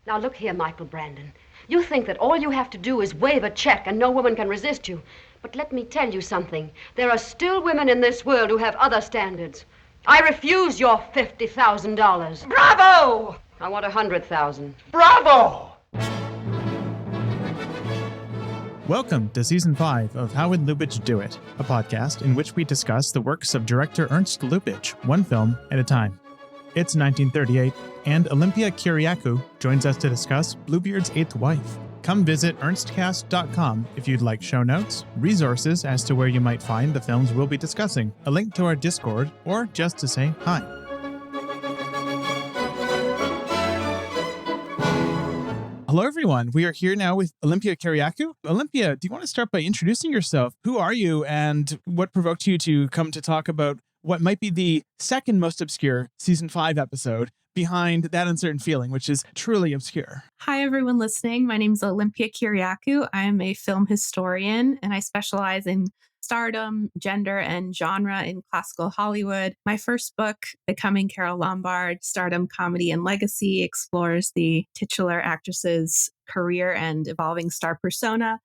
Now, look here, Michael Brandon. You think that all you have to do is wave a check and no woman can resist you. But let me tell you something. There are still women in this world who have other standards. I refuse your $50,000. Bravo! I want 100,000. Bravo! Welcome to Season 5 of How Would Lubitsch Do It, a podcast in which we discuss the works of director Ernst Lubitsch, one film at a time. It's 1938, and Olympia Kiriakou joins us to discuss Bluebeard's Eighth Wife. Come visit ernstcast.com if you'd like show notes, resources as to where you might find the films we'll be discussing, a link to our Discord, or just to say hi. Hello, everyone. We are here now with Olympia Kiriakou. Olympia, do you want to start by introducing yourself? Who are you, and what provoked you to come to talk about what might be the second most obscure Season 5 episode behind That Uncertain Feeling, which is truly obscure? Hi, everyone listening. My name is Olympia Kiriakou. I am a film historian, and I specialize in stardom, gender, and genre in classical Hollywood. My first book, Becoming Carole Lombard, Stardom, Comedy, and Legacy, explores the titular actress's career and evolving star persona.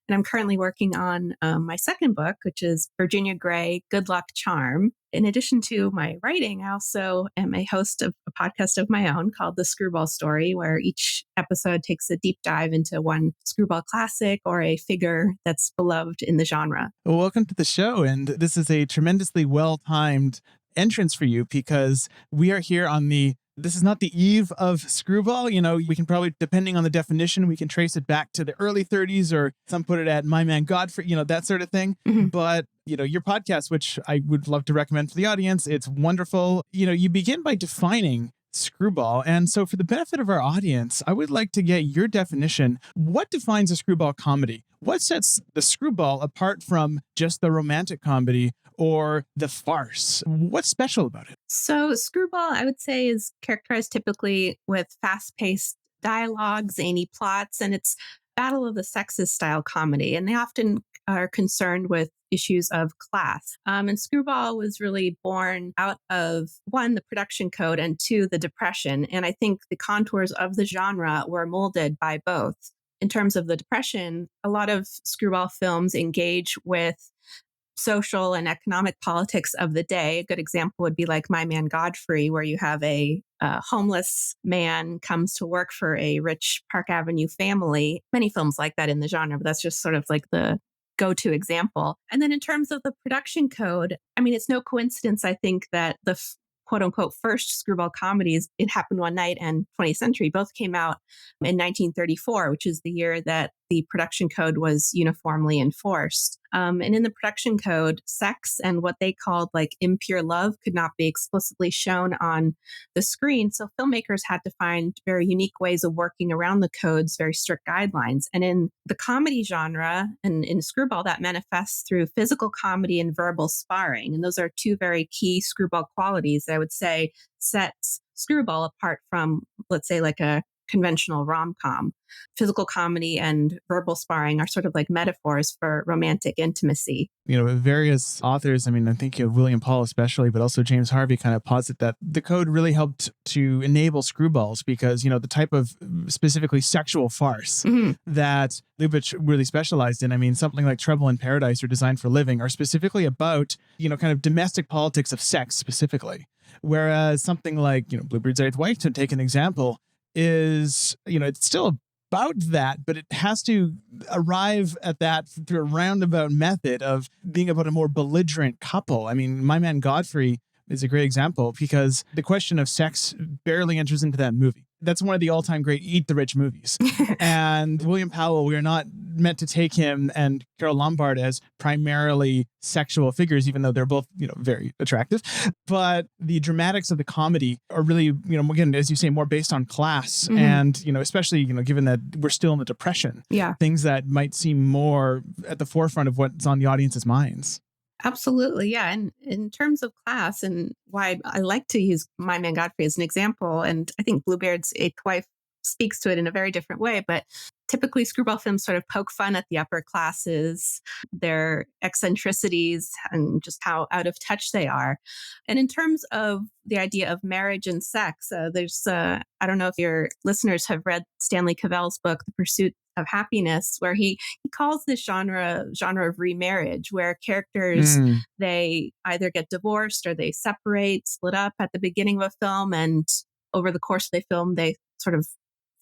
And I'm currently working on my second book, which is Virginia Gray, Good Luck Charm. In addition to my writing, I also am a host of a podcast of my own called The Screwball Story, where each episode takes a deep dive into one Screwball classic or a figure that's beloved in the genre. Well, welcome to the show. And this is a tremendously well-timed entrance for you because we are here on this is not the eve of Screwball. You know, we can probably, depending on the definition, we can trace it back to the early 30s, or some put it at My Man Godfrey, that sort of thing. Mm-hmm. But, your podcast, which I would love to recommend for the audience, it's wonderful. You begin by defining Screwball. And so for the benefit of our audience, I would like to get your definition. What defines a screwball comedy? What sets the Screwball apart from just the romantic comedy or the farce? What's special about it? So Screwball, I would say, is characterized typically with fast-paced dialogue, zany plots, and it's battle of the sexes style comedy. And they often are concerned with issues of class. And Screwball was really born out of, one, the production code, and two, the Depression. And I think the contours of the genre were molded by both. In terms of the Depression, a lot of Screwball films engage with social and economic politics of the day. A good example would be like My Man Godfrey, where you have a homeless man comes to work for a rich Park Avenue family. Many films like that in the genre, but that's just sort of like the go-to example. And then in terms of the production code, I mean, it's no coincidence, I think, that the quote-unquote first Screwball comedies, It Happened One Night and 20th Century, both came out in 1934, which is the year that the production code was uniformly enforced. And in the production code, sex and what they called like impure love could not be explicitly shown on the screen. So filmmakers had to find very unique ways of working around the code's very strict guidelines. And in the comedy genre and in Screwball, that manifests through physical comedy and verbal sparring. And those are two very key Screwball qualities that I would say sets Screwball apart from, let's say, like a conventional rom-com. Physical comedy and verbal sparring are sort of like metaphors for romantic intimacy. Various authors, I think William Paul especially, but also James Harvey kind of posit that the code really helped to enable Screwballs because, the type of specifically sexual farce that Lubitsch really specialized in. Something like Trouble in Paradise or Designed for Living are specifically about, kind of domestic politics of sex specifically. Whereas something like, Bluebeard's Eighth Wife, to take an example, is, it's still about that, but it has to arrive at that through a roundabout method of being about a more belligerent couple. My Man Godfrey is a great example because the question of sex barely enters into that movie. That's one of the all-time great Eat the Rich movies. And William Powell, we are not meant to take him and Carole Lombard as primarily sexual figures, even though they're both, very attractive. But the dramatics of the comedy are really, again, as you say, more based on class. Mm-hmm. And, especially, given that we're still in the Depression, things that might seem more at the forefront of what's on the audience's minds. Absolutely. Yeah. And in terms of class and why I like to use My Man Godfrey as an example, and I think Bluebeard's Eighth Wife speaks to it in a very different way. But typically, screwball films sort of poke fun at the upper classes, their eccentricities, and just how out of touch they are. And in terms of the idea of marriage and sex, there's, I don't know if your listeners have read Stanley Cavell's book, The Pursuit of Happiness, where he calls this genre of remarriage, where characters, they either get divorced or they separate, split up at the beginning of a film, and over the course of the film, they sort of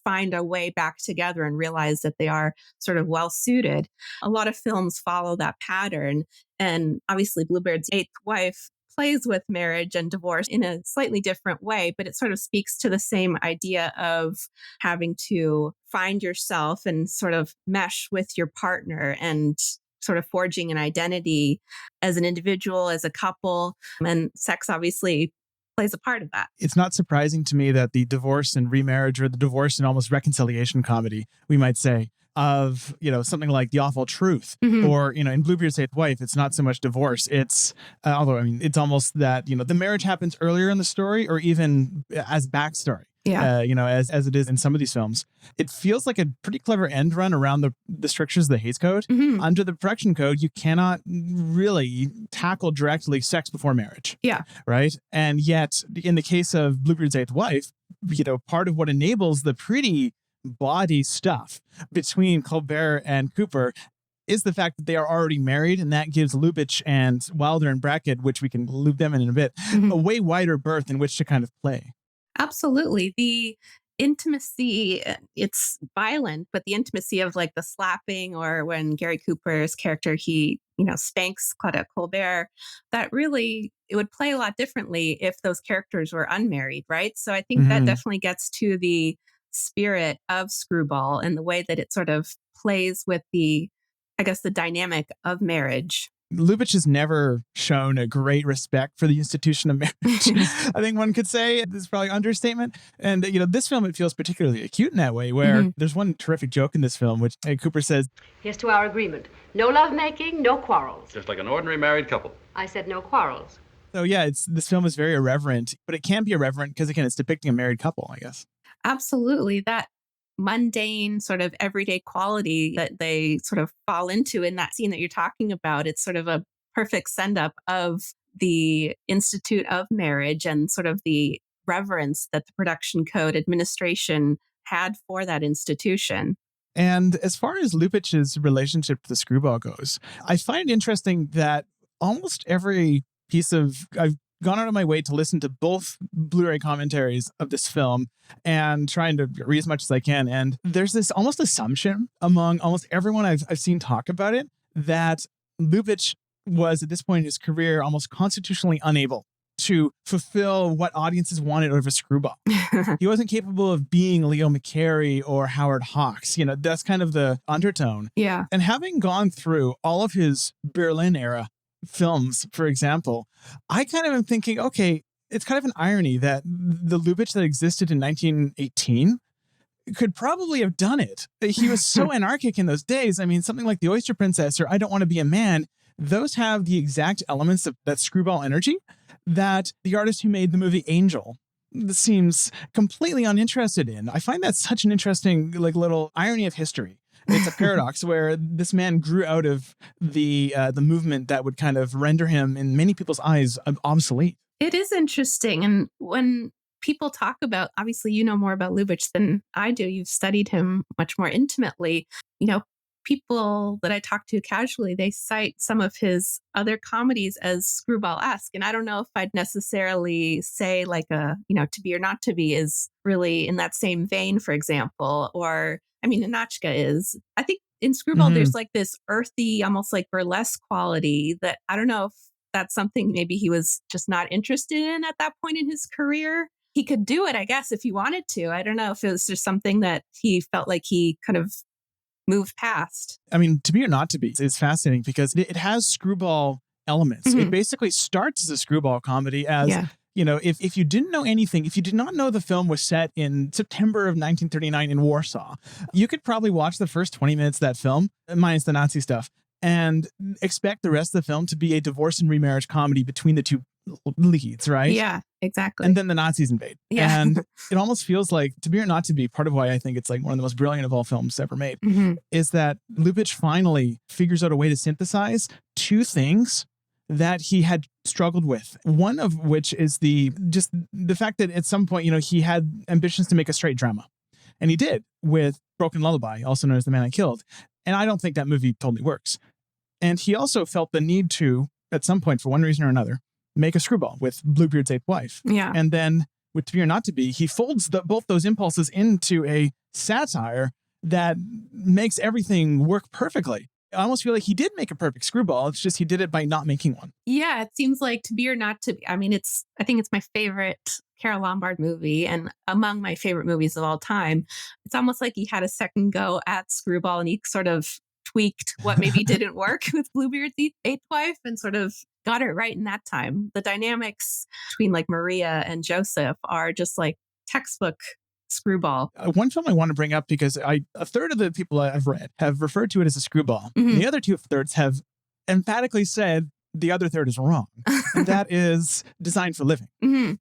find a way back together and realize that they are sort of well suited. A lot of films follow that pattern. And obviously, Bluebeard's Eighth Wife plays with marriage and divorce in a slightly different way, but it sort of speaks to the same idea of having to find yourself and sort of mesh with your partner and sort of forging an identity as an individual, as a couple. And sex obviously plays a part of that. It's not surprising to me that the divorce and remarriage, or the divorce and almost reconciliation comedy, we might say, of, something like The Awful Truth, or, in Bluebeard's Eighth Wife, it's not so much divorce. It's, although, it's almost that, the marriage happens earlier in the story, or even as backstory. Yeah. As it is in some of these films. It feels like a pretty clever end run around the strictures of the Hays Code. Under the production code, you cannot really tackle directly sex before marriage. Yeah. Right? And yet, in the case of Bluebeard's Eighth Wife, part of what enables the pretty bawdy stuff between Colbert and Cooper is the fact that they are already married, and that gives Lubitsch and Wilder and Brackett, which we can loop them in a bit, a way wider berth in which to kind of play. Absolutely. The intimacy, it's violent, but the intimacy of like the slapping, or when Gary Cooper's character, he, spanks Claudette Colbert, that really, it would play a lot differently if those characters were unmarried, right? So I think that definitely gets to the spirit of Screwball and the way that it sort of plays with the dynamic of marriage. Lubitsch has never shown a great respect for the institution of marriage. I think one could say this is probably an understatement. And, this film, it feels particularly acute in that way, where there's one terrific joke in this film, which Cooper says, "Here's to our agreement. No lovemaking, no quarrels." Just like an ordinary married couple. I said no quarrels. So yeah, this film is very irreverent, but it can be irreverent because, again, it's depicting a married couple, I guess. Absolutely. That mundane sort of everyday quality that they sort of fall into in that scene that you're talking about. It's sort of a perfect send up of the Institute of Marriage and sort of the reverence that the production code administration had for that institution. And as far as Lubitsch's relationship to the Screwball goes, I find it interesting that almost every piece of, I've gone out of my way to listen to both Blu-ray commentaries of this film and trying to read as much as I can. And there's this almost assumption among almost everyone I've seen talk about it that Lubitsch was, at this point in his career, almost constitutionally unable to fulfill what audiences wanted out of a Screwball. He wasn't capable of being Leo McCarey or Howard Hawks. That's kind of the undertone. Yeah. And having gone through all of his Berlin era films, for example, I kind of am thinking, okay, it's kind of an irony that the Lubitsch that existed in 1918 could probably have done it. He was so anarchic in those days. Something like The Oyster Princess or I Don't Want to Be a Man, those have the exact elements of that Screwball energy that the artist who made the movie Angel seems completely uninterested in. I find that such an interesting little irony of history. It's a paradox where this man grew out of the movement that would kind of render him, in many people's eyes, obsolete. It is interesting. And when people talk about, obviously, you know more about Lubitsch than I do. You've studied him much more intimately. People that I talk to casually, they cite some of his other comedies as Screwball-esque. And I don't know if I'd necessarily say To Be or Not to Be is really in that same vein, for example, or NINOTCHKA is. I think in Screwball, there's this earthy, almost like burlesque quality that I don't know if that's something maybe he was just not interested in at that point in his career. He could do it, I guess, if he wanted to. I don't know if it was just something that he felt like he kind of moved past. To Be or Not to Be is fascinating because it has Screwball elements. It basically starts as a Screwball comedy as, if you didn't know anything, if you did not know the film was set in September of 1939 in Warsaw, you could probably watch the first 20 minutes of that film, minus the Nazi stuff, and expect the rest of the film to be a divorce and remarriage comedy between the two leads, right? Yeah, exactly. And then the Nazis invade. Yeah. And it almost feels like, to be or not to be, part of why I think it's like one of the most brilliant of all films ever made, is that Lubitsch finally figures out a way to synthesize two things that he had struggled with. One of which is the fact that at some point, he had ambitions to make a straight drama. And he did with Broken Lullaby, also known as The Man I Killed. And I don't think that movie totally works. And he also felt the need to, at some point, for one reason or another, make a Screwball with Bluebeard's Eighth Wife. Yeah. And then with To Be or Not to Be, he folds both those impulses into a satire that makes everything work perfectly. I almost feel like he did make a perfect Screwball. It's just he did it by not making one. Yeah, it seems like To Be or Not to Be. I mean, I think it's my favorite Carole Lombard movie and among my favorite movies of all time. It's almost like he had a second go at Screwball and he sort of tweaked what maybe didn't work with Bluebeard's Eighth Wife and sort of got it right in that time. The dynamics between like Maria and Joseph are just like textbook Screwball. One film I want to bring up because a third of the people I've read have referred to it as a Screwball. The other two thirds have emphatically said the other third is wrong. And that is Designed for Living.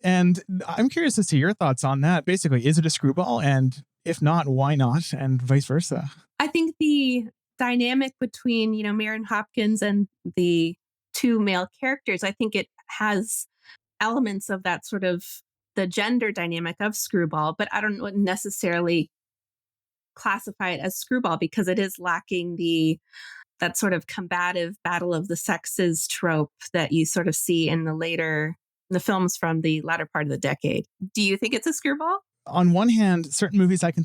And I'm curious to see your thoughts on that. Basically, is it a Screwball? And if not, why not? And vice versa. I think the dynamic between, Maren Hopkins and the two male characters, I think it has elements of that sort of the gender dynamic of Screwball, but I don't necessarily classify it as Screwball because it is lacking that sort of combative battle of the sexes trope that you sort of see in the films from the latter part of the decade. Do you think it's a Screwball? On one hand, certain movies I can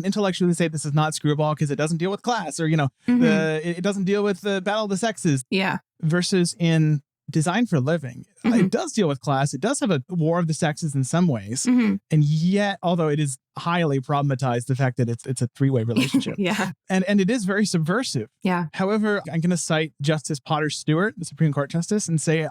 intellectually say this is not Screwball because it doesn't deal with class or, it doesn't deal with the battle of the sexes. Yeah. Versus in Designed for Living, it does deal with class. It does have a war of the sexes in some ways. And yet, although it is highly problematized, the fact that it's a three-way relationship. Yeah. And it is very subversive. Yeah. However, I'm going to cite Justice Potter Stewart, the Supreme Court Justice, and say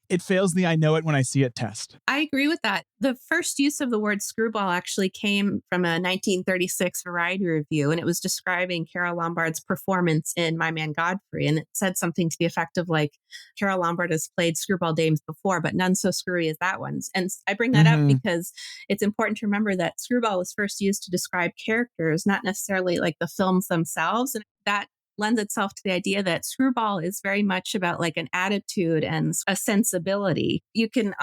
it fails the I know it when I see it test. I agree with that. The first use of the word Screwball actually came from a 1936 Variety review, and it was describing Carole Lombard's performance in My Man Godfrey. And it said something to the effect of like, Carole Lombard has played screwball dames before, but none so screwy as that one. And I bring that up because it's important to remember that Screwball was first used to describe characters, not necessarily like the films themselves. And that lends itself to the idea that Screwball is very much about like an attitude and a sensibility. You can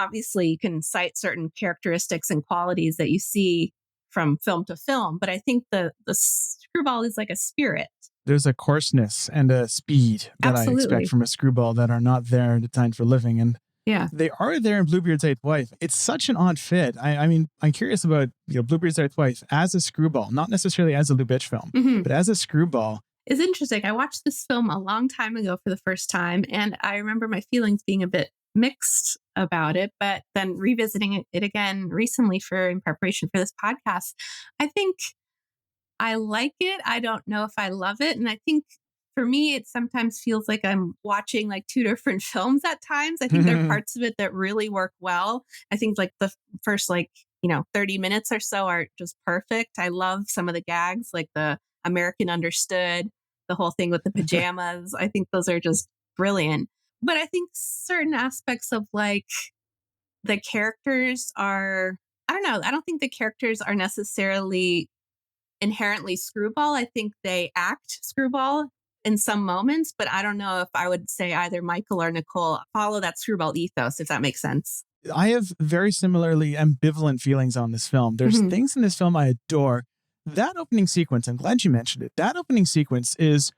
cite certain characteristics and qualities that you see from film to film, but I think the Screwball is like a spirit. There's a coarseness and a speed that I expect from a Screwball that are not there in Designed for Living. And yeah, they are there in Bluebeard's Eighth Wife. It's such an odd fit. I mean, I'm curious about Bluebeard's Eighth Wife as a Screwball, not necessarily as a Lubitsch film, but as a Screwball. It's interesting. I watched this film a long time ago for the first time, and I remember my feelings being a bit mixed about it, but then revisiting it again recently in preparation for this podcast, I think I like it. I don't know if I love it. And I think for me, it sometimes feels like I'm watching like two different films at times. I think there are parts of it that really work well. I think like the first 30 minutes or so are just perfect. I love some of the gags, like the American Understood, the whole thing with the pajamas. I think those are just brilliant. But I think certain aspects of like the characters are, I don't know. I don't think the characters are necessarily inherently Screwball. I think they act Screwball in some moments, but I don't know if I would say either Michael or Nicole follow that Screwball ethos, if that makes sense. I have very similarly ambivalent feelings on this film. There's things in this film I adore. That opening sequence, I'm glad you mentioned it. That opening sequence is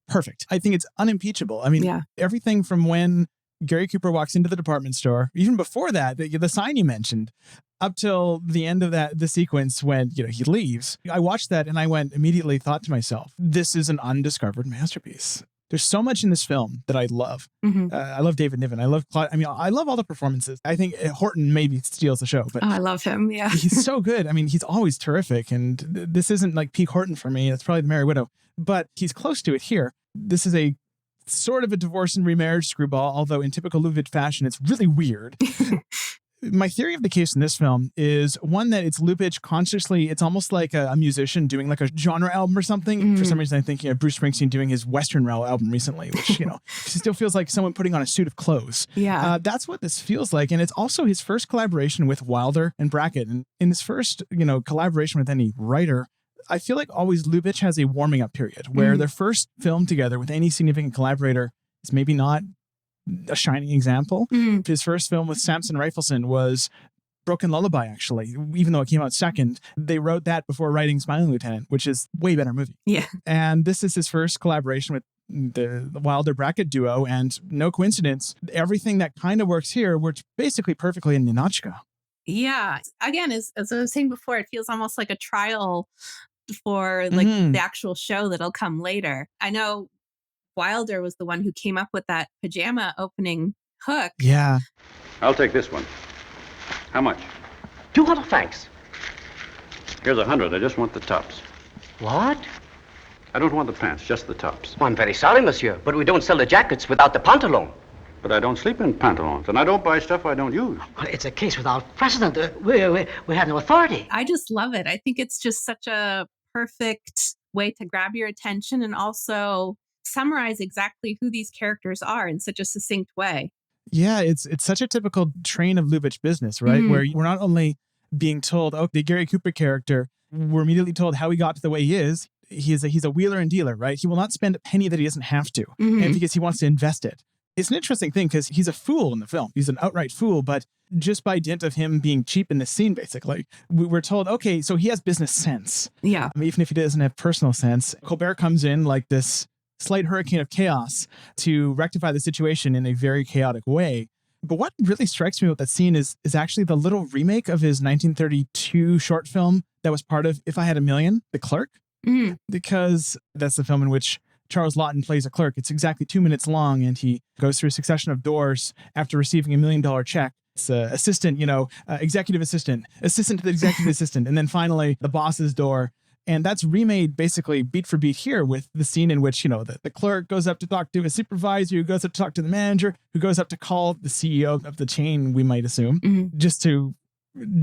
perfect. I think it's unimpeachable. I mean, everything from when Gary Cooper walks into the department store, even before that, the sign you mentioned, up till the end of the sequence when, he leaves. I watched that and I immediately thought to myself, this is an undiscovered masterpiece. There's so much in this film that I love. I love David Niven. I love Claude. I mean, I love all the performances. I think Horton maybe steals the show, but I love him. Yeah, he's so good. I mean, he's always terrific. And this isn't like peak Horton for me. That's probably The Merry Widow, but he's close to it here. This is a sort of a divorce and remarriage Screwball, although in typical Lubitsch fashion, it's really weird. My theory of the case in this film is one that it's Lubitsch consciously, it's almost like a musician doing like a genre album or something. For some reason, I'm thinking of Bruce Springsteen doing his Western Rail album recently, which, still feels like someone putting on a suit of clothes. Yeah. That's what this feels like. And it's also his first collaboration with Wilder and Brackett. And in his first, collaboration with any writer, I feel like always Lubitsch has a warming up period where their first film together with any significant collaborator is maybe not a shining example. His first film with Samson Rifleson was Broken Lullaby, actually, even though it came out second. They wrote that before writing Smiling Lieutenant, which is a way better movie. Yeah. And this is his first collaboration with the Wilder Brackett duo. And no coincidence, everything that kind of works here works basically perfectly in NINOTCHKA. Yeah. Again, as I was saying before, it feels almost like a trial for the actual show that'll come later. I know Wilder was the one who came up with that pajama opening hook. Yeah. I'll take this one. How much? 200 francs. Here's 100. I just want the tops. What? I don't want the pants, just the tops. Oh, I'm very sorry, monsieur, but we don't sell the jackets without the pantalon. But I don't sleep in pantaloons, and I don't buy stuff I don't use. Well, it's a case without precedent. We have no authority. I just love it. I think it's just such a perfect way to grab your attention and also summarize exactly who these characters are in such a succinct way. Yeah, it's such a typical train of Lubitsch business, right? Where we're not only being told, the Gary Cooper character, we're immediately told how he got to the way he is. He's a wheeler and dealer, right? He will not spend a penny that he doesn't have to, and because he wants to invest it. It's an interesting thing because he's a fool in the film. He's an outright fool, but just by dint of him being cheap in this scene, basically, we're told, okay, so he has business sense. Yeah. Even if he doesn't have personal sense. Colbert comes in like this slight hurricane of chaos to rectify the situation in a very chaotic way. But what really strikes me with that scene is actually the little remake of his 1932 short film that was part of If I Had a Million, The Clerk, because that's the film in which Charles Laughton plays a clerk. It's exactly 2 minutes long, and he goes through a succession of doors after receiving $1 million check. It's assistant, executive assistant to the executive assistant, and then finally the boss's door. And that's remade basically beat for beat here with the scene in which, the clerk goes up to talk to a supervisor, who goes up to talk to the manager, who goes up to call the CEO of the chain, we might assume, just to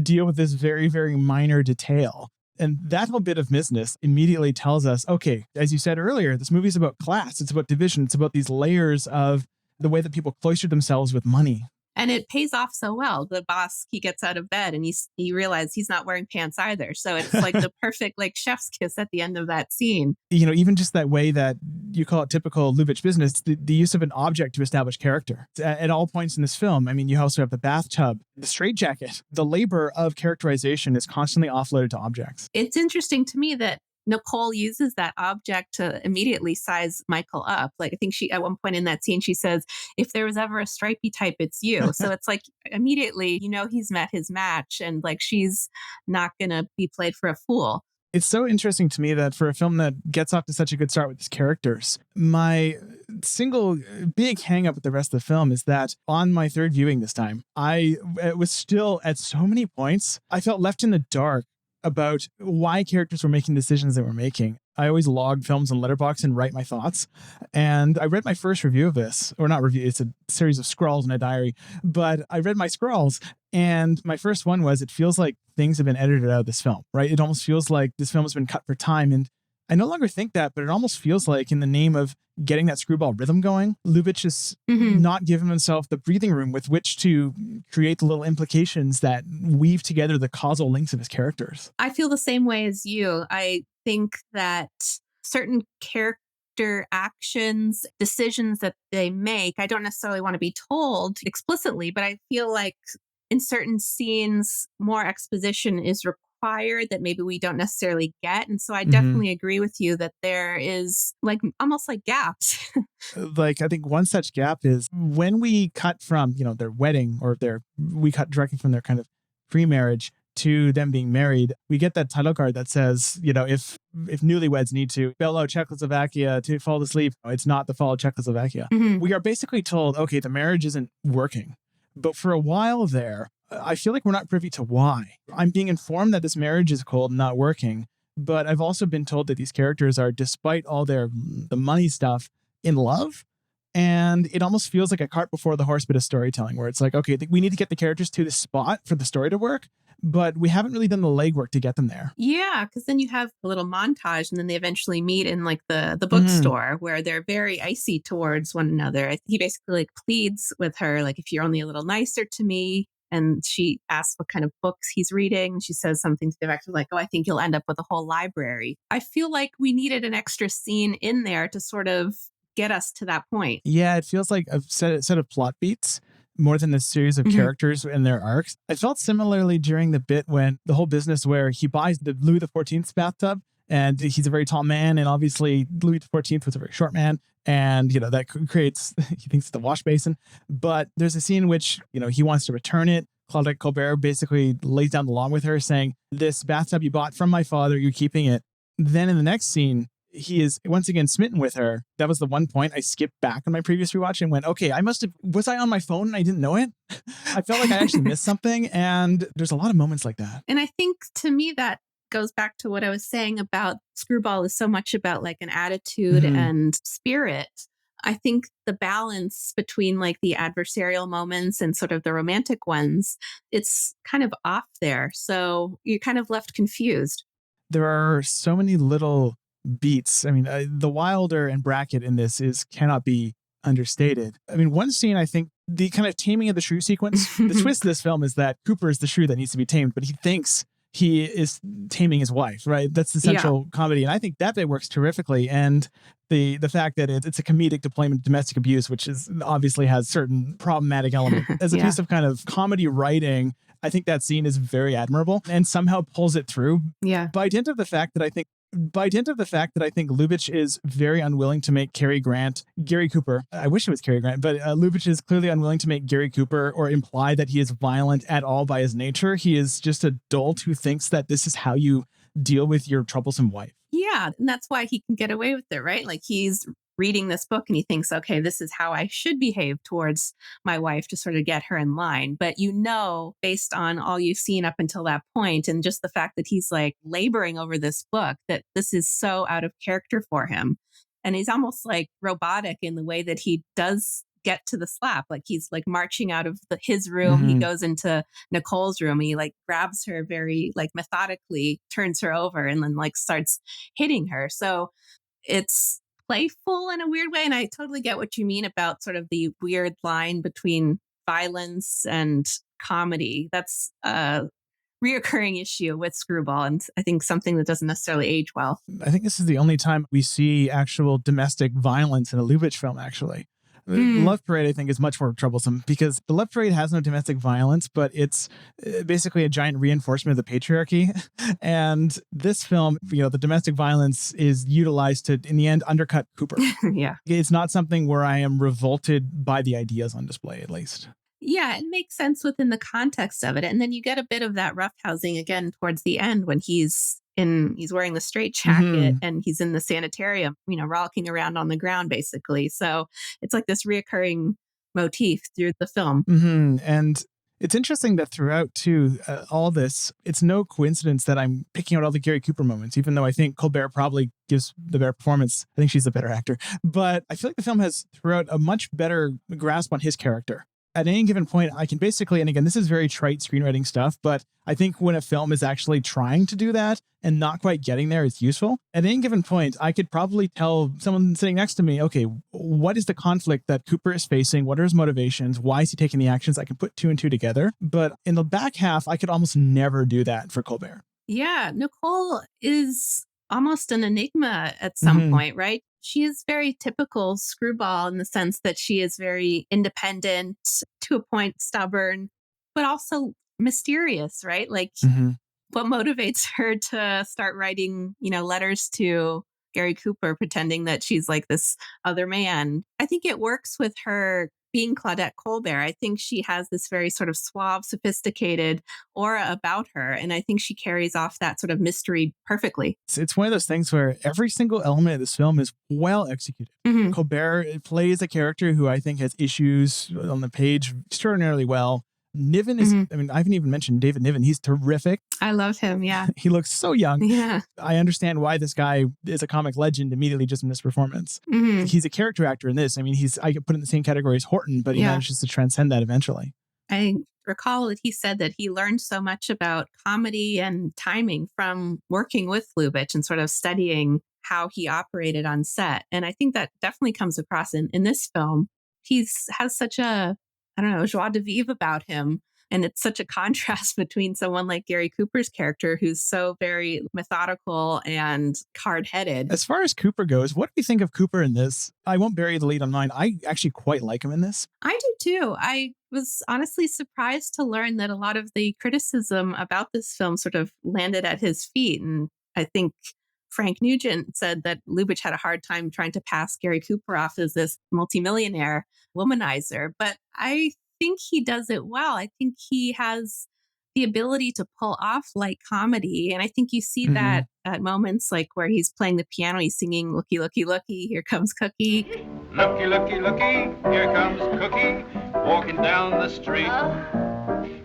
deal with this very, very minor detail. And that whole bit of business immediately tells us, okay, as you said earlier, this movie is about class. It's about division. It's about these layers of the way that people cloister themselves with money. And it pays off so well. The boss, he gets out of bed and he realizes he's not wearing pants either. So it's like the perfect chef's kiss at the end of that scene. Even just that way that you call it typical Lubitsch business, the use of an object to establish character. At all points in this film, you also have the bathtub, the straitjacket. The labor of characterization is constantly offloaded to objects. It's interesting to me that Nicole uses that object to immediately size Michael up. I think she, at one point in that scene, she says, if there was ever a stripey type, it's you. So it's immediately, he's met his match and she's not going to be played for a fool. It's so interesting to me that for a film that gets off to such a good start with its characters, my single big hang up with the rest of the film is that on my third viewing this time, I was still at so many points, I felt left in the dark about why characters were making decisions they were making. I always log films in Letterboxd and write my thoughts. And I read my first review of this, or not review, it's a series of scrawls in a diary, but I read my scrawls, and my first one was, it feels like things have been edited out of this film, right? It almost feels like this film has been cut for time. And I no longer think that, but it almost feels like in the name of getting that screwball rhythm going, Lubitsch is not giving himself the breathing room with which to create the little implications that weave together the causal links of his characters. I feel the same way as you. I think that certain character actions, decisions that they make, I don't necessarily want to be told explicitly, but I feel like in certain scenes, more exposition is required that maybe we don't necessarily get. And so I definitely agree with you that there is almost like gaps. I think one such gap is when we cut from, their wedding, or we cut directly from their kind of pre-marriage to them being married, we get that title card that says, if newlyweds need to bail out Czechoslovakia to fall asleep, it's not the fall of Czechoslovakia. We are basically told, okay, the marriage isn't working. But for a while there, I feel like we're not privy to why. I'm being informed that this marriage is cold and not working, but I've also been told that these characters are, despite all the money stuff, in love. And it almost feels like a cart before the horse bit of storytelling, where it's like, okay, we need to get the characters to this spot for the story to work, but we haven't really done the legwork to get them there. Yeah, because then you have a little montage, and then they eventually meet in like the bookstore where they're very icy towards one another. He basically like pleads with her, like, if you're only a little nicer to me. And she asks what kind of books he's reading. She says something to the effect of like, oh, I think you'll end up with a whole library. I feel like we needed an extra scene in there to sort of get us to that point. Yeah, it feels like a set of plot beats more than a series of characters and their arcs. I felt similarly during the bit when the whole business where he buys the Louis XIV's bathtub, and he's a very tall man, and obviously Louis XIV was a very short man, and that creates, he thinks it's the wash basin. But there's a scene in which he wants to return it. Claudette Colbert basically lays down the law with her, saying, "This bathtub you bought from my father, you're keeping it." Then in the next scene, he is once again smitten with her. That was the one point I skipped back on my previous rewatch and went, okay, was I on my phone and I didn't know it? I felt like I actually missed something. And there's a lot of moments like that. And I think to me that goes back to what I was saying about Screwball is so much about like an attitude and spirit. I think the balance between like the adversarial moments and sort of the romantic ones, it's kind of off there. So you're kind of left confused. There are so many little beats. I mean, the Wilder and Brackett in this cannot be understated. I mean, one scene, I think the kind of taming of the shrew sequence, the twist of this film is that Cooper is the shrew that needs to be tamed, but he thinks he is taming his wife, right? That's the central comedy. And I think that bit works terrifically. And the fact that it's a comedic deployment of domestic abuse, which is obviously has certain problematic elements. As a piece of kind of comedy writing, I think that scene is very admirable and somehow pulls it through. Yeah. By dint of the fact that I think Lubitsch is very unwilling to make Gary Cooper. I wish it was Cary Grant, but Lubitsch is clearly unwilling to make Gary Cooper or imply that he is violent at all by his nature. He is just a dolt who thinks that this is how you deal with your troublesome wife. Yeah. And that's why he can get away with it, right? Like he's reading this book and he thinks, okay, this is how I should behave towards my wife to sort of get her in line. But based on all you've seen up until that point and just the fact that he's like laboring over this book, that this is so out of character for him. And he's almost like robotic in the way that he does get to the slap. Like he's like marching out of his room. He goes into Nicole's room. He like grabs her very like methodically, turns her over and then like starts hitting her. So it's playful in a weird way. And I totally get what you mean about sort of the weird line between violence and comedy. That's a reoccurring issue with Screwball. And I think something that doesn't necessarily age well. I think this is the only time we see actual domestic violence in a Lubitsch film, actually. Love Parade, I think, is much more troublesome because the Love Parade has no domestic violence, but it's basically a giant reinforcement of the patriarchy. And this film, the domestic violence is utilized to, in the end, undercut Cooper. Yeah. It's not something where I am revolted by the ideas on display, at least. Yeah, it makes sense within the context of it. And then you get a bit of that roughhousing again towards the end when he's wearing the straitjacket and he's in the sanitarium, rollicking around on the ground, basically. So it's like this reoccurring motif through the film. And it's interesting that throughout, too, all this, it's no coincidence that I'm picking out all the Gary Cooper moments, even though I think Colbert probably gives the better performance. I think she's the better actor. But I feel like the film has, throughout, a much better grasp on his character. At any given point, I can basically, and again, this is very trite screenwriting stuff, but I think when a film is actually trying to do that and not quite getting there is useful. At any given point, I could probably tell someone sitting next to me, okay, what is the conflict that Cooper is facing? What are his motivations? Why is he taking the actions? I can put two and two together. But in the back half, I could almost never do that for Colbert. Yeah, Nicole is almost an enigma at some point, right? She is very typical Screwball in the sense that she is very independent, to a point stubborn, but also mysterious, right? Like what motivates her to start writing, letters to Gary Cooper, pretending that she's like this other man. I think it works with her being Claudette Colbert. I think she has this very sort of suave, sophisticated aura about her. And I think she carries off that sort of mystery perfectly. It's one of those things where every single element of this film is well executed. Colbert plays a character who I think has issues on the page extraordinarily well. Niven is, I mean, I haven't even mentioned David Niven. He's terrific. I love him. Yeah. He looks so young. Yeah. I understand why this guy is a comic legend immediately just in this performance. He's a character actor in this. I mean, I could put in the same category as Horton, but he manages to transcend that eventually. I recall that he said that he learned so much about comedy and timing from working with Lubitsch and sort of studying how he operated on set. And I think that definitely comes across in this film. Has such a, I don't know, joie de vivre about him. And it's such a contrast between someone like Gary Cooper's character, who's so very methodical and hard-headed. As far as Cooper goes, what do you think of Cooper in this? I won't bury the lead on mine. I actually quite like him in this. I do too. I was honestly surprised to learn that a lot of the criticism about this film sort of landed at his feet. And I think Frank Nugent said that Lubitsch had a hard time trying to pass Gary Cooper off as this multimillionaire womanizer. But I think he does it well. I think he has the ability to pull off light comedy. And I think you see that at moments like where he's playing the piano, he's singing, "Looky, looky, looky, here comes Cookie." Looky, looky, looky, here comes Cookie, walking down the street.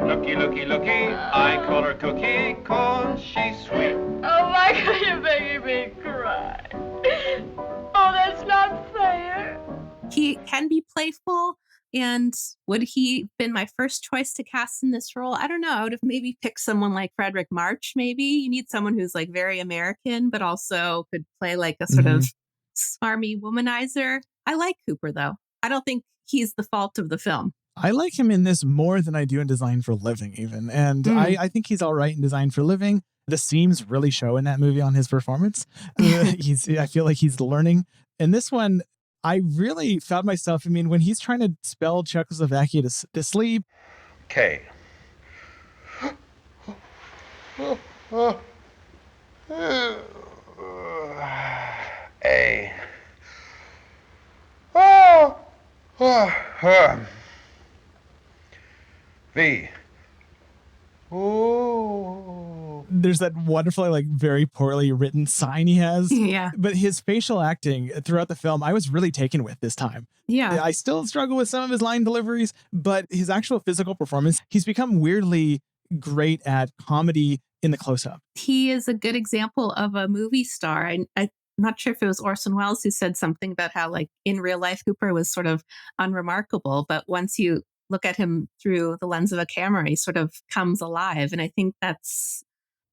Looky, looky, looky, I call her Cookie, 'cause she's sweet. Oh my God, you're making me cry. Oh, that's not fair. He can be playful. And would he been my first choice to cast in this role? I don't know. I would have maybe picked someone like Frederick March, maybe. You need someone who's like very American, but also could play like a sort of smarmy womanizer. I like Cooper, though. I don't think he's the fault of the film. I like him in this more than I do in Design for Living, even. And I think he's all right in Design for Living. The seams really show in that movie on his performance. I feel like he's learning. In this one, I really found myself, I mean, when he's trying to spell Czechoslovakia to sleep. K. A. V. Ooh. There's that wonderfully, like, very poorly written sign he has. Yeah. But his facial acting throughout the film, I was really taken with this time. Yeah. I still struggle with some of his line deliveries, but his actual physical performance, he's become weirdly great at comedy in the close-up. He is a good example of a movie star. I'm not sure if it was Orson Welles who said something about how, like, in real life, Cooper was sort of unremarkable, but once you look at him through the lens of a camera, he sort of comes alive. And I think that's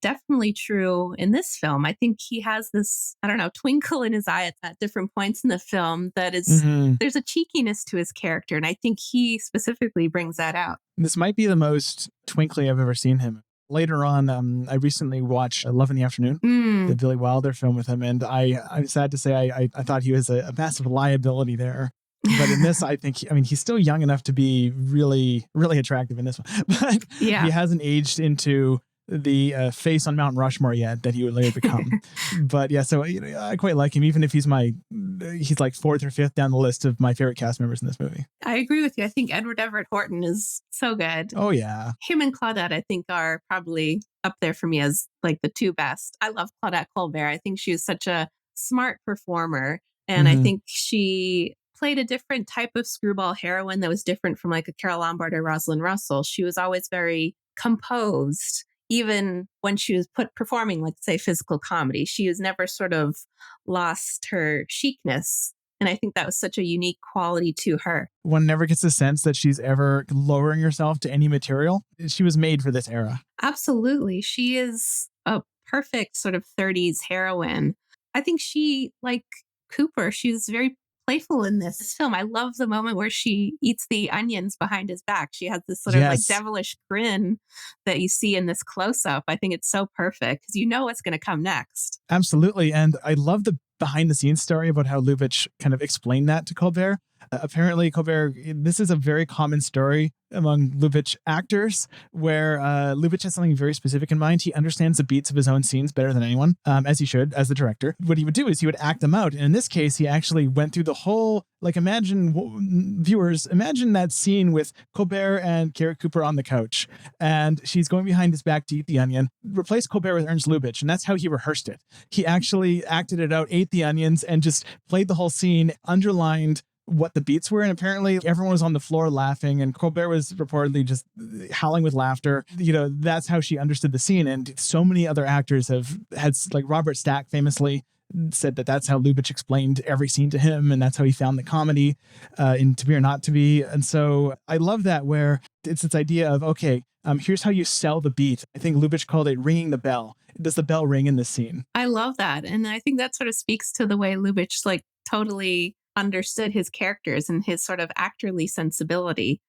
definitely true in this film. I think he has this, I don't know, twinkle in his eye at different points in the film that is, there's a cheekiness to his character. And I think he specifically brings that out. This might be the most twinkly I've ever seen him. Later on, I recently watched Love in the Afternoon, the Billy Wilder film with him. And I'm sad to say I thought he was a massive liability there. But in this, I think, he's still young enough to be really, really attractive in this one. But he hasn't aged into the face on Mount Rushmore yet that he would later become. But yeah, so I quite like him, even if he's like fourth or fifth down the list of my favorite cast members in this movie. I agree with you. I think Edward Everett Horton is so good. Oh, yeah. Him and Claudette, I think, are probably up there for me as like the two best. I love Claudette Colbert. I think she was such a smart performer. And I think she played a different type of screwball heroine that was different from like a Carole Lombard or Rosalind Russell. She was always very composed, even when she was performing, like, say, physical comedy. She has never sort of lost her chicness. And I think that was such a unique quality to her. One never gets the sense that she's ever lowering herself to any material. She was made for this era. Absolutely. She is a perfect sort of 30s heroine. I think she, like Cooper, she's very playful in this film. I love the moment where she eats the onions behind his back. She has this sort of like devilish grin that you see in this close-up. I think it's so perfect because you know what's going to come next. Absolutely. And I love the behind the scenes story about how Lubitsch kind of explained that to Colbert. Apparently, Colbert, this is a very common story among Lubitsch actors, where Lubitsch has something very specific in mind. He understands the beats of his own scenes better than anyone, as he should, as the director. What he would do is he would act them out. And in this case, he actually went through the whole, like, viewers, imagine that scene with Colbert and Gary Cooper on the couch. And she's going behind his back to eat the onion. Replace Colbert with Ernst Lubitsch. And that's how he rehearsed it. He actually acted it out, ate the onions, and just played the whole scene, underlined what the beats were. And apparently everyone was on the floor laughing, and Colbert was reportedly just howling with laughter. That's how she understood the scene. And so many other actors have had, like Robert Stack famously said that that's how Lubitsch explained every scene to him, and that's how he found the comedy in To Be or Not to Be. And so I love that, where it's this idea of, okay, here's how you sell the beat. I think Lubitsch called it ringing the bell. Does the bell ring in this scene? I love that. And I think that sort of speaks to the way Lubitsch totally understood his characters and his sort of actorly sensibility.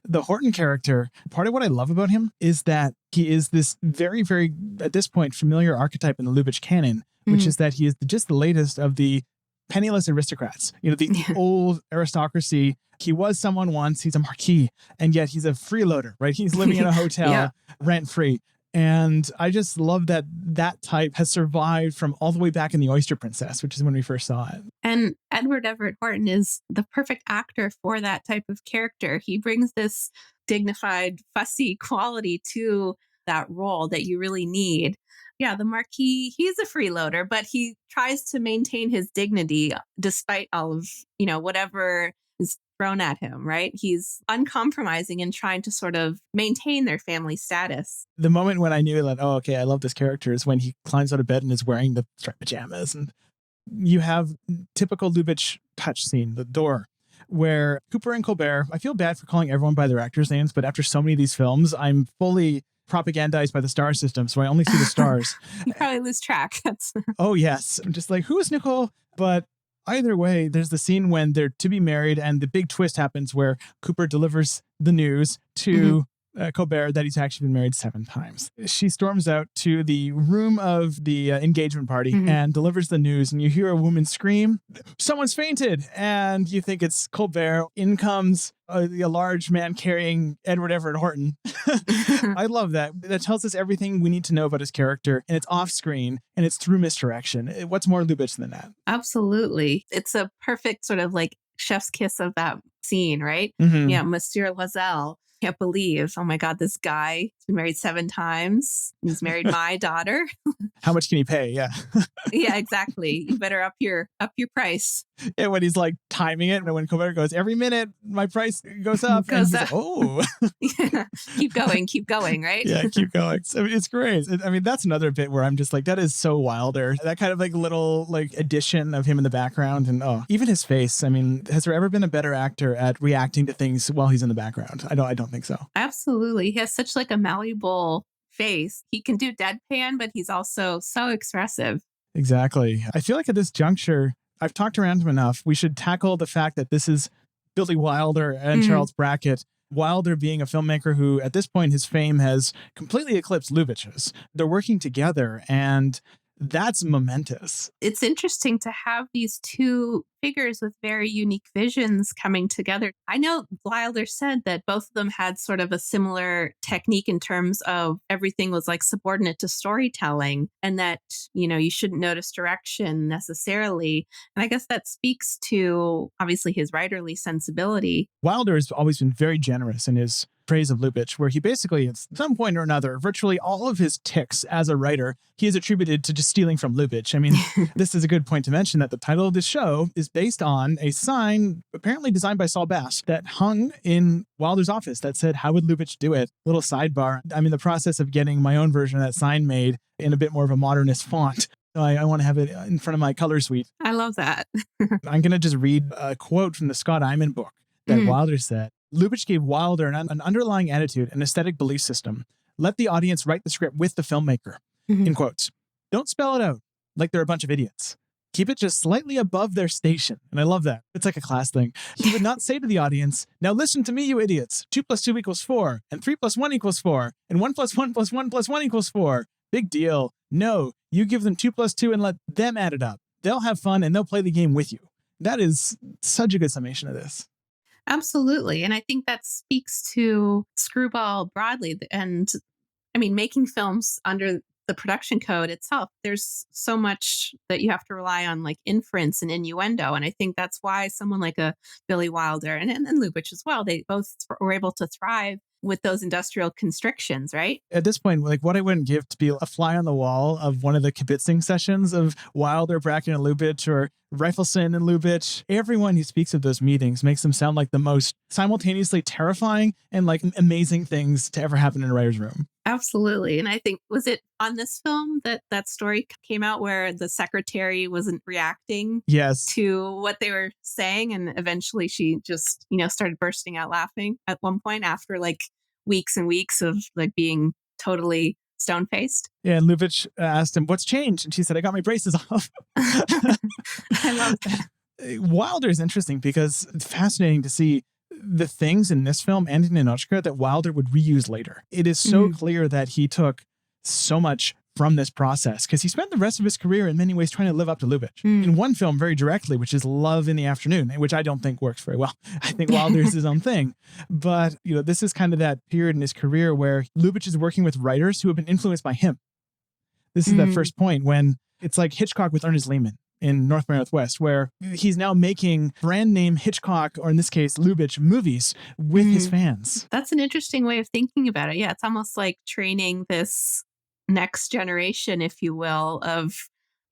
The Horton character, part of what I love about him is that he is this very, very, at this point, familiar archetype in the Lubitsch canon, which is that he is just the latest of the penniless aristocrats, the old aristocracy. He was someone once, he's a marquis, and yet he's a freeloader, right? He's living in a hotel rent-free. And I just love that type has survived from all the way back in The Oyster Princess, which is when we first saw it. And Edward Everett Horton is the perfect actor for that type of character. He brings this dignified, fussy quality to that role that you really need. Yeah, the Marquis, he's a freeloader, but he tries to maintain his dignity despite all of, whatever is thrown at him, right? He's uncompromising and trying to sort of maintain their family status. The moment when I knew that, oh, okay, I love this character is when he climbs out of bed and is wearing the striped pajamas. And you have typical Lubitsch touch scene, the door, where Cooper and Colbert, I feel bad for calling everyone by their actors' names, but after so many of these films, I'm fully propagandized by the star system, so I only see the stars. You probably lose track. Oh, yes. I'm just like, who is Nicole? But either way, there's the scene when they're to be married, and the big twist happens where Cooper delivers the news to Colbert that he's actually been married 7 times. She storms out to the room of the engagement party and delivers the news, and you hear a woman scream, "Someone's fainted!" And you think it's Colbert. In comes a large man carrying Edward Everett Horton. I love that. That tells us everything we need to know about his character, and it's off screen, and it's through misdirection. What's more Lubitsch than that? Absolutely. It's a perfect sort of like chef's kiss of that scene, right? Yeah, Monsieur Loisel. Can't believe, oh my God, this guy has been married 7 times. He's married my daughter. How much can he pay? Yeah. Yeah, exactly. You better up your price. Yeah, when he's like timing it, and when Colbert goes, every minute my price goes up. Goes and up. Like, oh. Yeah. Keep going, right? Yeah, keep going. So it's great. I mean, that's another bit where I'm just like, that is so Wilder. That kind of like little like addition of him in the background, and even his face. I mean, has there ever been a better actor at reacting to things while he's in the background? I don't think so. Absolutely. He has such like a malleable face. He can do deadpan, but he's also so expressive. Exactly. I feel like at this juncture, I've talked around him enough. We should tackle the fact that this is Billy Wilder and Charles Brackett. Wilder being a filmmaker who, at this point, his fame has completely eclipsed Lubitsch's. They're working together, and that's momentous. It's interesting to have these two figures with very unique visions coming together. I know Wilder said that both of them had sort of a similar technique in terms of everything was like subordinate to storytelling, and that, you shouldn't notice direction necessarily. And I guess that speaks to obviously his writerly sensibility. Wilder has always been very generous in his praise of Lubitsch, where he basically, at some point or another, virtually all of his tics as a writer, he is attributed to just stealing from Lubitsch. I mean, this is a good point to mention that the title of this show is based on a sign apparently designed by Saul Bass that hung in Wilder's office that said, "How would Lubitsch do it?" Little sidebar. I'm in the process of getting my own version of that sign made in a bit more of a modernist font. So I want to have it in front of my color suite. I love that. I'm going to just read a quote from the Scott Eyman book that Wilder said. Lubitsch gave Wilder an underlying attitude, an aesthetic belief system. Let the audience write the script with the filmmaker. In quotes. Don't spell it out like they're a bunch of idiots. Keep it just slightly above their station. And I love that. It's like a class thing. He would not say to the audience, "Now listen to me, you idiots. 2 + 2 = 4, and 3 + 1 = 4, and 1 + 1 + 1 + 1 = 4. Big deal. No, you give them 2 + 2 and let them add it up. They'll have fun and they'll play the game with you." That is such a good summation of this. Absolutely. And I think that speaks to Screwball broadly. And I mean, making films under the production code itself, there's so much that you have to rely on, like inference and innuendo. And I think that's why someone like a Billy Wilder and Lubitsch as well, they both were able to thrive with those industrial constrictions, right? At this point, like what I wouldn't give to be a fly on the wall of one of the kibitzing sessions of Wilder, Brackett, and Lubitsch, or Rifleson and Lubitsch. Everyone who speaks of those meetings makes them sound like the most simultaneously terrifying and like amazing things to ever happen in a writer's room. Absolutely. And I think, was it on this film that story came out where the secretary wasn't reacting Yes. to what they were saying? And eventually she just, started bursting out laughing at one point after like weeks and weeks of like being totally stone-faced. Yeah, and Lubitsch asked him, what's changed? And she said, I got my braces off. I love that. Wilder is interesting because it's fascinating to see the things in this film and in NINOTCHKA that Wilder would reuse later. It is so clear that he took so much from this process because he spent the rest of his career in many ways trying to live up to Lubitsch. In one film very directly, which is Love in the Afternoon, which I don't think works very well. I think Wilder is his own thing. But, this is kind of that period in his career where Lubitsch is working with writers who have been influenced by him. This is that first point when it's like Hitchcock with Ernest Lehman in North by Northwest, where he's now making brand name Hitchcock, or in this case, Lubitsch, movies with his fans. That's an interesting way of thinking about it. Yeah, it's almost like training this next generation, if you will, of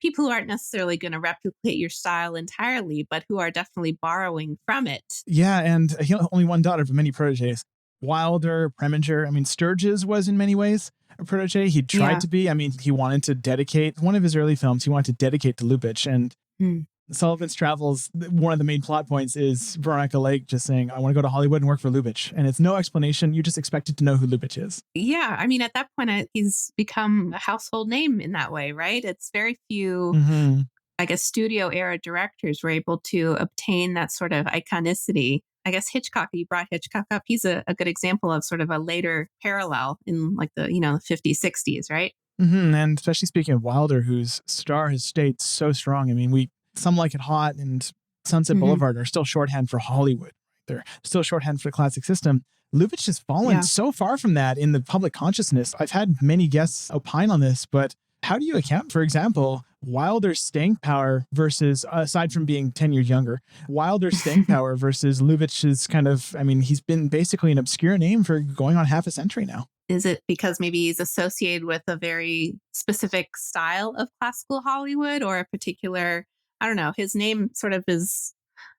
people who aren't necessarily going to replicate your style entirely, but who are definitely borrowing from it. Yeah, and he only one daughter, but many proteges. Wilder, Preminger, Sturges was in many ways a protege. He tried to be. He wanted to dedicate one of his early films. He wanted to dedicate to Lubitsch. And Sullivan's Travels, one of the main plot points is Veronica Lake just saying, I want to go to Hollywood and work for Lubitsch. And it's no explanation. You just expected to know who Lubitsch is. Yeah. At that point, he's become a household name in that way, right? It's very few, I guess, studio era directors were able to obtain that sort of iconicity. I guess Hitchcock, you brought Hitchcock up. He's a good example of sort of a later parallel in like the, 50s, 60s, right? And especially speaking of Wilder, whose star has stayed so strong. Some Like It Hot and Sunset Boulevard are still shorthand for Hollywood. They're still shorthand for the classic system. Lubitsch has fallen so far from that in the public consciousness. I've had many guests opine on this, but how do you account, for example, Wilder's staying power versus, aside from being 10 years younger, Wilder's staying power versus Lubitsch's kind of, he's been basically an obscure name for going on half a century now. Is it because maybe he's associated with a very specific style of classical Hollywood or a particular, I don't know, his name sort of is,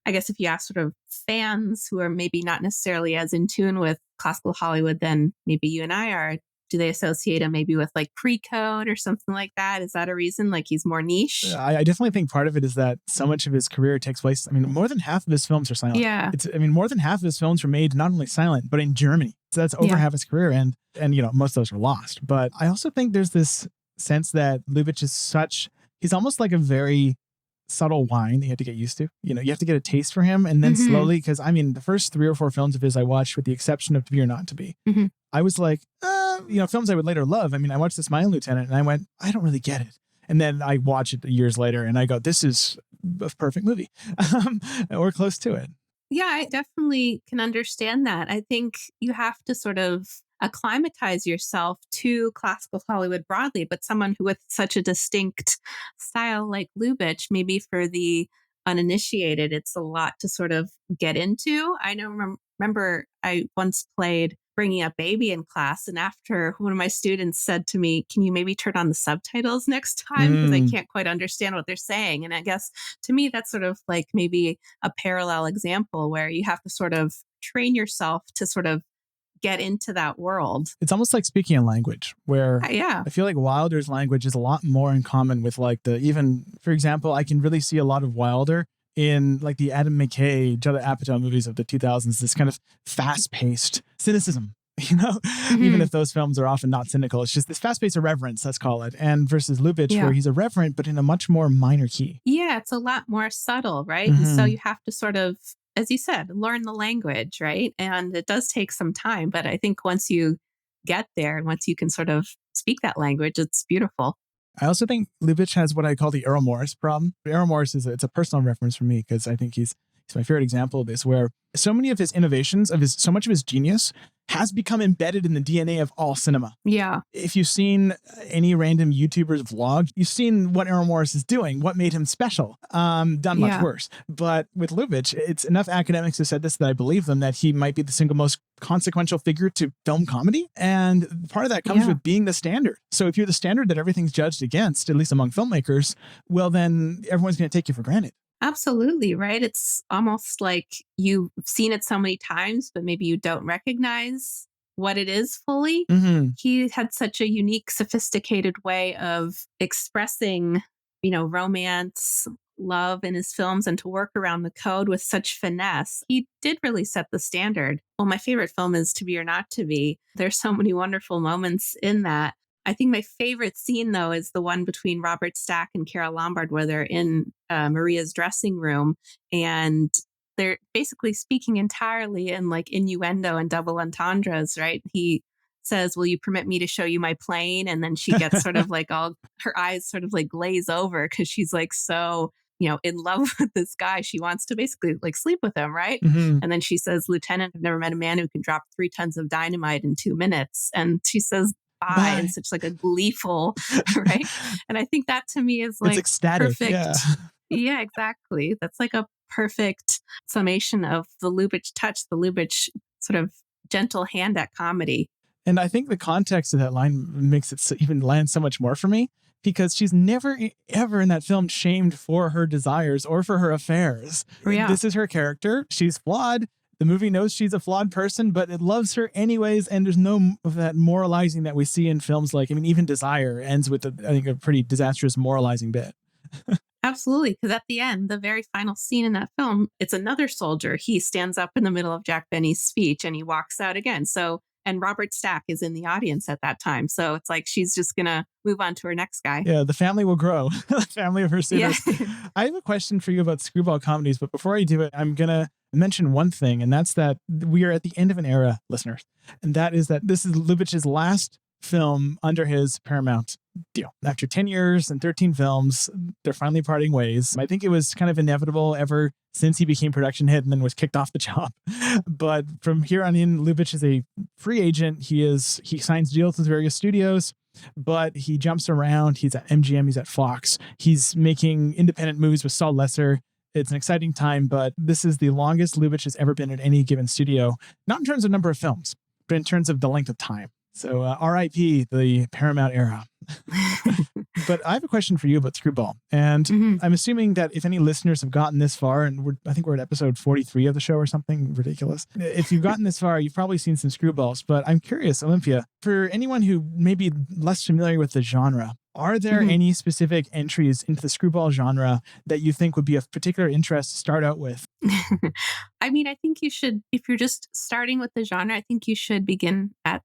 I guess if you ask sort of fans who are maybe not necessarily as in tune with classical Hollywood than maybe you and I are, do they associate him maybe with like pre-code or something like that? Is that a reason? Like he's more niche? I definitely think part of it is that so much of his career takes place. More than half of his films are silent. Yeah. More than half of his films were made not only silent, but in Germany. So that's over half his career. And most of those were lost. But I also think there's this sense that Lubitsch is he's almost like a very subtle wine that you have to get used to. You have to get a taste for him. And then slowly, because the first 3 or 4 films of his I watched, with the exception of To Be or Not to Be, I was like, films I would later love. I watched The Smiling Lieutenant and I went, I don't really get it. And then I watch it years later and I go, this is a perfect movie or close to it. Yeah, I definitely can understand that. I think you have to sort of acclimatize yourself to classical Hollywood broadly, but someone who with such a distinct style like Lubitsch, maybe for the uninitiated, it's a lot to sort of get into. I know, remember I once played Bringing Up Baby in class, and after one of my students said to me, can you maybe turn on the subtitles next time? Because I can't quite understand what they're saying. And I guess to me, that's sort of like maybe a parallel example where you have to sort of train yourself to sort of get into that world. It's almost like speaking a language where I feel like Wilder's language is a lot more in common with for example, I can really see a lot of Wilder in like the Adam McKay, Judd Apatow movies of the 2000s, this kind of fast-paced cynicism, even if those films are often not cynical. It's just this fast-paced irreverence, let's call it. And versus Lubitsch, where he's irreverent, but in a much more minor key. Yeah, it's a lot more subtle, right? And so you have to sort of, as you said, learn the language, right? And it does take some time, but I think once you get there and once you can sort of speak that language, it's beautiful. I also think Lubitsch has what I call the Errol Morris problem. Errol Morris it's a personal reference for me because I think he's It's my favorite example of this, where so many of his innovations, so much of his genius has become embedded in the DNA of all cinema. Yeah. If you've seen any random YouTuber's vlog, you've seen what Errol Morris is doing, what made him special, done much worse. But with Lubitsch, it's enough academics have said this that I believe them, that he might be the single most consequential figure to film comedy. And part of that comes with being the standard. So if you're the standard that everything's judged against, at least among filmmakers, well, then everyone's going to take you for granted. Absolutely, right? It's almost like you've seen it so many times, but maybe you don't recognize what it is fully. Mm-hmm. He had such a unique, sophisticated way of expressing, romance, love in his films, and to work around the code with such finesse. He did really set the standard. Well, my favorite film is To Be or Not to Be. There's so many wonderful moments in that. I think my favorite scene, though, is the one between Robert Stack and Carole Lombard, where they're in Maria's dressing room and they're basically speaking entirely in like innuendo and double entendres, right? He says, "Will you permit me to show you my plane?" And then she gets sort of like her eyes sort of like glaze over because she's like so, in love with this guy. She wants to basically like sleep with him, right? Mm-hmm. And then she says, "Lieutenant, I've never met a man who can drop 3 tons of dynamite in 2 minutes." And she says, Bye. In such like a gleeful, right? And I think that to me is like it's ecstatic. perfect. Yeah, exactly. That's like a perfect summation of the Lubitsch touch, the Lubitsch sort of gentle hand at comedy. And I think the context of that line makes it even land so much more for me, because she's never, ever in that film shamed for her desires or for her affairs. Yeah. This is her character. She's flawed. The movie knows she's a flawed person, but it loves her anyways. And there's no of that moralizing that we see in films like, even Desire ends with, I think, a pretty disastrous moralizing bit. Absolutely. Because at the end, the very final scene in that film, it's another soldier. He stands up in the middle of Jack Benny's speech and he walks out again. And Robert Stack is in the audience at that time. So it's like she's just going to move on to her next guy. Yeah, the family will grow. The family of her suitors. Yeah. I have a question for you about screwball comedies, but before I do it, I'm going to mention one thing, and that's that we are at the end of an era, listeners. And that is that this is Lubitsch's last film under his Paramount deal. After 10 years and 13 films, they're finally parting ways. I think it was kind of inevitable ever since he became production head and then was kicked off the job. But from here on in, Lubitsch is a free agent. He signs deals with various studios, but he jumps around. He's at MGM, he's at Fox. He's making independent movies with Saul Lesser. It's an exciting time, but this is the longest Lubitsch has ever been at any given studio, not in terms of number of films, but in terms of the length of time. So R.I.P. the Paramount era. But I have a question for you about Screwball. And I'm assuming that if any listeners have gotten this far, and I think we're at episode 43 of the show or something ridiculous. If you've gotten this far, you've probably seen some Screwballs. But I'm curious, Olympia, for anyone who may be less familiar with the genre, are there any specific entries into the Screwball genre that you think would be of particular interest to start out with? I mean, I think you should, if you're just starting with the genre, I think you should begin at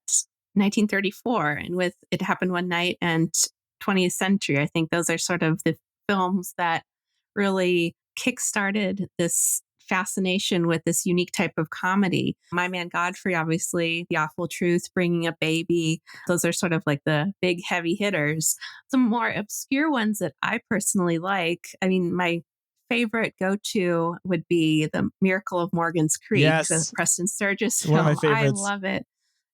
1934 and with It Happened One Night and 20th Century. I think those are sort of the films that really kickstarted this fascination with this unique type of comedy. My Man Godfrey, obviously, The Awful Truth, Bringing a Baby. Those are sort of like the big heavy hitters. Some more obscure ones that I personally like. I mean, my favorite go-to would be The Miracle of Morgan's Creek, the Preston Sturges film. One of my favorites. I love it.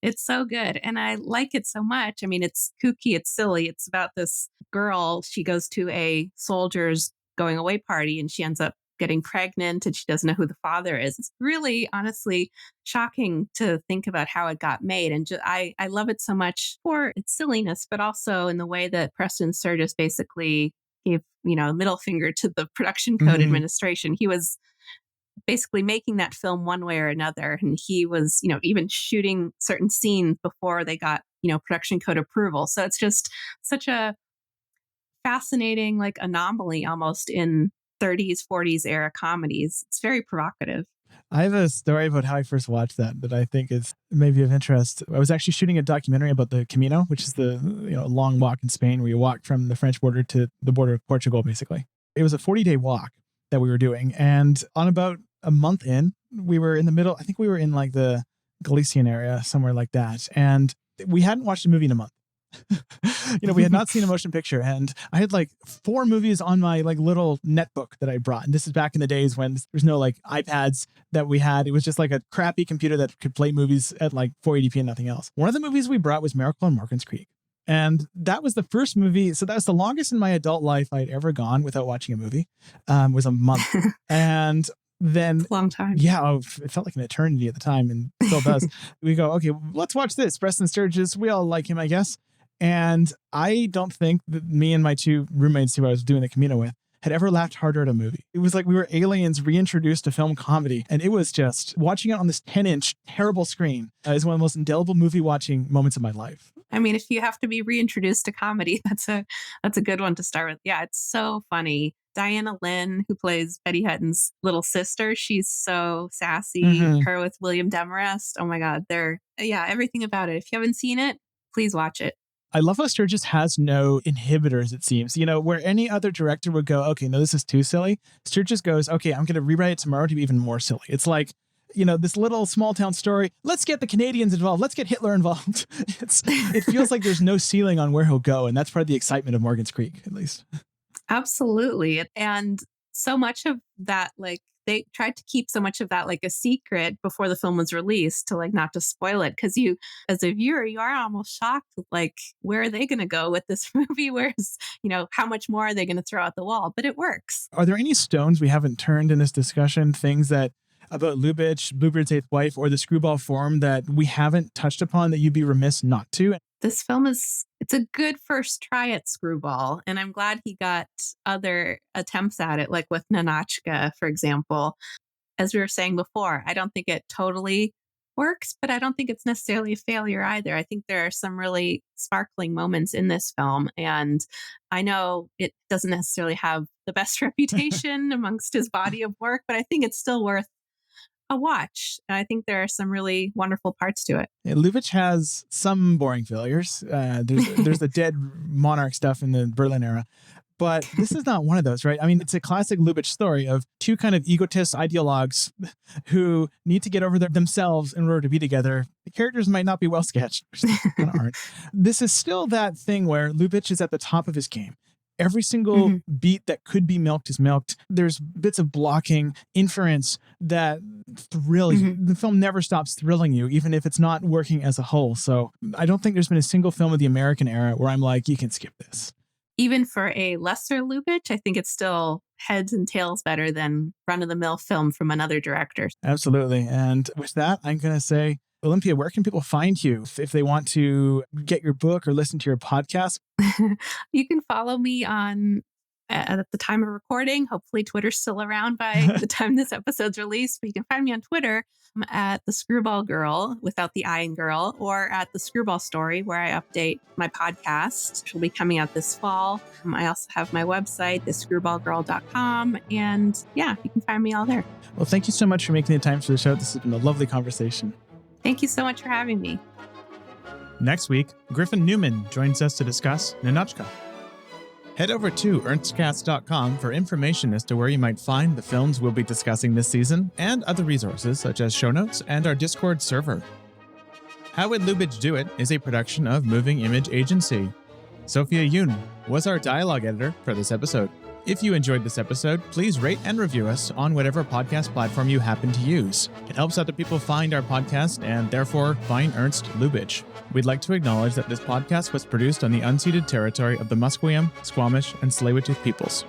It's so good. And I like it so much. I mean, it's kooky. It's silly. It's about this girl. She goes to a soldier's going away party and she ends up getting pregnant and she doesn't know who the father is. It's really, honestly, shocking to think about how it got made. And I love it so much for its silliness, but also in the way that Preston Sturges basically gave, a middle finger to the production code administration. He was basically making that film one way or another. And he was, even shooting certain scenes before they got, production code approval. So it's just such a fascinating, like, anomaly almost in 30s, 40s era comedies. It's very provocative. I have a story about how I first watched that I think is maybe of interest. I was actually shooting a documentary about the Camino, which is the long walk in Spain where you walk from the French border to the border of Portugal, basically. It was a 40-day walk that we were doing. And on about a month in, we were in the middle. I think we were in like the Galician area, somewhere like that. And we hadn't watched a movie in a month. We had not seen a motion picture, and I had like 4 movies on my like little netbook that I brought. And this is back in the days when there's no like iPads that we had. It was just like a crappy computer that could play movies at like 480p and nothing else. One of the movies we brought was Miracle on Morgan's Creek. And that was the first movie. So that was the longest in my adult life I'd ever gone without watching a movie. Was a month. And then long time. Yeah, it felt like an eternity at the time and still does. We go, okay, let's watch this. Preston Sturges, we all like him, I guess. And I don't think that me and my 2 roommates who I was doing the Camino with had ever laughed harder at a movie. It was like we were aliens reintroduced to film comedy. And it was just watching it on this 10-inch terrible screen is one of the most indelible movie watching moments of my life. I mean, if you have to be reintroduced to comedy, that's a good one to start with. Yeah, it's so funny. Diana Lynn, who plays Betty Hutton's little sister, she's so sassy. Her with William Demarest. Oh my God, everything about it. If you haven't seen it, please watch it. I love how Sturges has no inhibitors, it seems. Where any other director would go, okay, no, this is too silly. Sturges goes, okay, I'm going to rewrite it tomorrow to be even more silly. It's like, this little small town story. Let's get the Canadians involved. Let's get Hitler involved. It feels like there's no ceiling on where he'll go. And that's part of the excitement of Morgan's Creek, at least. Absolutely. And so much of that, like, they tried to keep so much of that like a secret before the film was released to like not to spoil it. Because you, as a viewer, you are almost shocked, like, where are they going to go with this movie? Where's, how much more are they going to throw at the wall? But it works. Are there any stones we haven't turned in this discussion? Things that about Lubitsch, Bluebeard's Eighth Wife, or the Screwball Forum that we haven't touched upon that you'd be remiss not to? This film it's a good first try at Screwball. And I'm glad he got other attempts at it, like with NINOTCHKA, for example. As we were saying before, I don't think it totally works, but I don't think it's necessarily a failure either. I think there are some really sparkling moments in this film. And I know it doesn't necessarily have the best reputation amongst his body of work, but I think it's still worth a watch. I think there are some really wonderful parts to it. Yeah, Lubitsch has some boring failures. There's the dead monarch stuff in the Berlin era, but this is not one of those, right? I mean, it's a classic Lubitsch story of 2 kind of egotist ideologues who need to get over themselves in order to be together. The characters might not be well sketched, which they kind of aren't. This is still that thing where Lubitsch is at the top of his game. Every single beat that could be milked is milked. There's bits of blocking, inference that thrill you. The film never stops thrilling you, even if it's not working as a whole. So I don't think there's been a single film of the American era where I'm like, you can skip this. Even for a lesser Lubitsch, I think it's still heads and tails better than run-of-the-mill film from another director. Absolutely. And with that, I'm going to say, Olympia, where can people find you if they want to get your book or listen to your podcast? You can follow me on, at the time of recording, hopefully Twitter's still around by the time this episode's released, but you can find me on Twitter at the Screwball Girl, without the I in girl, or at the Screwball Story, where I update my podcast, which will be coming out this fall. I also have my website, thescrewballgirl.com, and yeah, you can find me all there. Well, thank you so much for making the time for the show. This has been a lovely conversation. Thank you so much for having me. Next week, Griffin Newman joins us to discuss NINOTCHKA. Head over to ernstcast.com for information as to where you might find the films we'll be discussing this season and other resources such as show notes and our Discord server. How Would Lubitsch Do It is a production of Moving Image Agency. Sophia Yoon was our dialogue editor for this episode. If you enjoyed this episode, please rate and review us on whatever podcast platform you happen to use. It helps other people find our podcast and therefore find Ernst Lubitsch. We'd like to acknowledge that this podcast was produced on the unceded territory of the Musqueam, Squamish, and Tsleil-Waututh peoples.